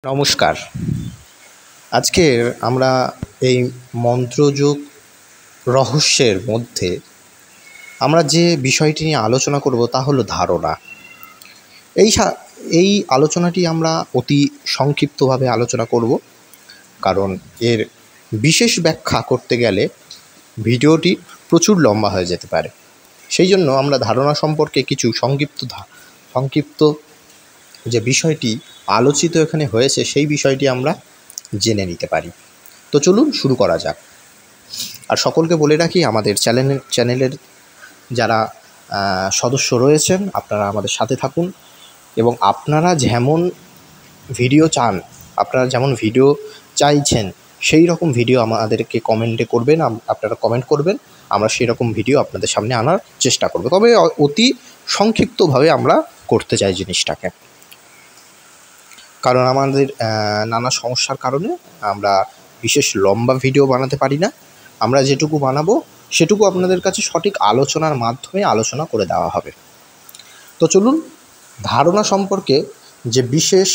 নমস্কার। আজকের আমরা এই মন্ত্রযোগ রহস্যের মধ্যে আমরা যে বিষয়টি নিয়ে আলোচনা করব তা হলো ধারণা। এই আলোচনাটি আমরা অতি সংক্ষিপ্তভাবে আলোচনা করব, কারণ এর বিশেষ ব্যাখ্যা করতে গেলে ভিডিওটি প্রচুর লম্বা হয়ে যেতে পারে। সেই জন্য আমরা ধারণা সম্পর্কে কিছু সংক্ষিপ্ত যে বিষয়টি আলোচিত এখানে হয়েছে সেই বিষয়টি আমরা জেনে নিতে পারি। তো চলুন শুরু করা যাক। আর সকলকে বলে রাখি, আমাদের চ্যানেলের যারা সদস্য রয়েছেন আপনারা আমাদের সাথে থাকুন, এবং আপনারা যেমন ভিডিও চান, আপনারা যেমন ভিডিও চাইছেন সেই রকম ভিডিও আমাদেরকে কমেন্টে করবেন, আপনারা কমেন্ট করবেন, আমরা সেই রকম ভিডিও আপনাদের সামনে আনার চেষ্টা করব। তবে অতি সংক্ষিপ্তভাবে আমরা করতে চাই জিনিসটাকে, কারণ আমাদের নানা সমস্যার কারণে আমরা বিশেষ লম্বা ভিডিও বানাতে পারি না। আমরা যেটুকু বানাবো সেটুকু আপনাদের কাছে সঠিক আলোচনার মাধ্যমে আলোচনা করে দেওয়া হবে। তো চলুন, ধারণা সম্পর্কে যে বিশেষ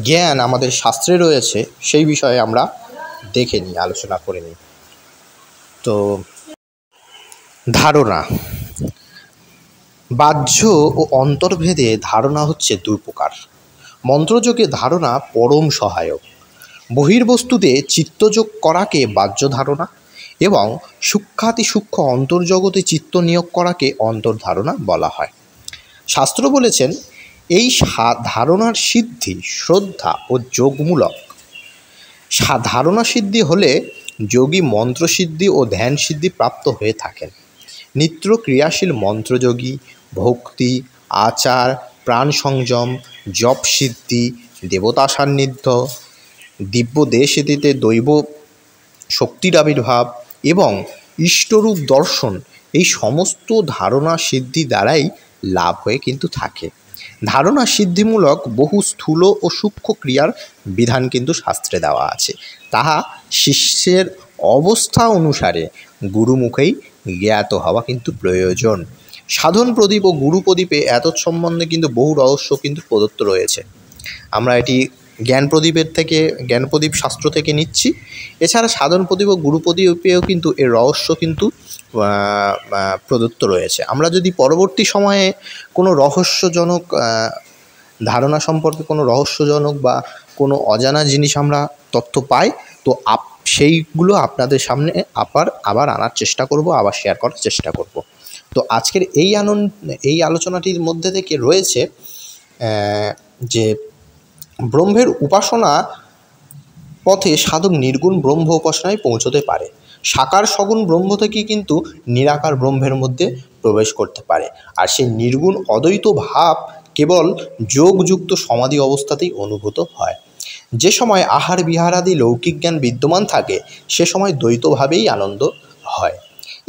জ্ঞান আমাদের শাস্ত্রে রয়েছে সেই বিষয়ে আমরা দেখে নিই, আলোচনা করে নিই। তো ধারণা, বাহ্য ও অন্তর্ভেদে ধারণা হচ্ছে দুই প্রকার। মন্ত্রযোগে ধারণা পরম সহায়ক। বহির্বস্তুতে চিত্তযোগ করাকে বাহ্য ধারণা এবং সূক্ষ্মাতি সূক্ষ্ম অন্তর্জগতে চিত্ত নিয়োগ করাকে অন্তর্ধারণা বলা হয়। শাস্ত্র বলেছেন, এই ধারণার সিদ্ধি শ্রদ্ধা ও যোগমূলক। ধারণা সিদ্ধি হলে যোগী মন্ত্রসিদ্ধি ও ধ্যান সিদ্ধি প্রাপ্ত হয়ে থাকেন। নিত্য ক্রিয়াশীল মন্ত্রযোগী ভক্তি, আচার, প্রাণ সংযম, জপ সিদ্ধি, দেবতা সান্নিধ্য, দিব্য দেশটিতে দৈব শক্তির আবির্ভাব এবং ইষ্টরূপ দর্শন, এই সমস্ত ধারণা সিদ্ধি দ্বারাই লাভ হয়ে কিন্তু থাকে। ধারণা সিদ্ধিমূলক বহু স্থূল ও সূক্ষ্ম ক্রিয়ার বিধান কিন্তু শাস্ত্রে দেওয়া আছে, তাহা শিষ্যের অবস্থা অনুসারে গুরুমুখেই জ্ঞাত হওয়া কিন্তু প্রয়োজন। সাধন প্রদীপ ও গুরু প্রদীপে এতৎ সম্বন্ধে কিন্তু বহু রহস্য কিন্তু প্রদত্ত রয়েছে। আমরা এটি জ্ঞান প্রদীপ শাস্ত্র থেকে নিচ্ছি। এছাড়া সাধন প্রদীপ ও গুরু প্রদীপেও কিন্তু এর রহস্য কিন্তু প্রদত্ত রয়েছে। আমরা যদি পরবর্তী সময়ে কোনো রহস্যজনক ধারণা সম্পর্কে কোনো রহস্যজনক বা কোনো অজানা জিনিস আমরা তথ্য পাই, তো সেইগুলো আপনাদের সামনে আবার আনার চেষ্টা করব, আবার শেয়ার করার চেষ্টা করব। তো আজকের এই আলোচনাটির মধ্যে থেকে রয়েছে যে ব্রহ্মের উপাসনা পথে সাধক নির্গুণ ব্রহ্ম উপাসনায় পৌঁছতে পারে। সাকার সগুণ ব্রহ্ম থেকে কিন্তু নিরাকার ব্রহ্মের মধ্যে প্রবেশ করতে পারে। আর সেই নির্গুণ অদ্বৈত ভাব কেবল যোগযুক্ত সমাধি অবস্থাতেই অনুভূত হয়। যে সময় আহার বিহারাদি লৌকিক জ্ঞান বিদ্যমান থাকে সে সময় দ্বৈতভাবেই আনন্দ হয়।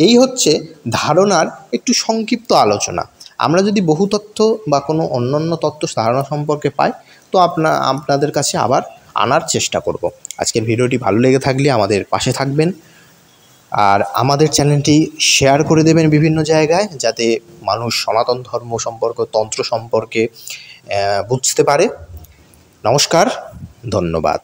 এই হচ্ছে ধারণার একটু সংক্ষিপ্ত আলোচনা। আমরা যদি বহু তথ্য বা কোনো অন্যান্য তথ্য ধারণা সম্পর্কে পাই, তো আপনাদের কাছে আবার আনার চেষ্টা করব। আজকের ভিডিওটি ভালো লেগে থাকলে আমাদের পাশে থাকবেন, আর আমাদের চ্যানেলটি শেয়ার করে দেবেন বিভিন্ন জায়গায়, যাতে মানুষ সনাতন ধর্ম সম্পর্কে, তন্ত্র সম্পর্কে বুঝতে পারে। নমস্কার, ধন্যবাদ।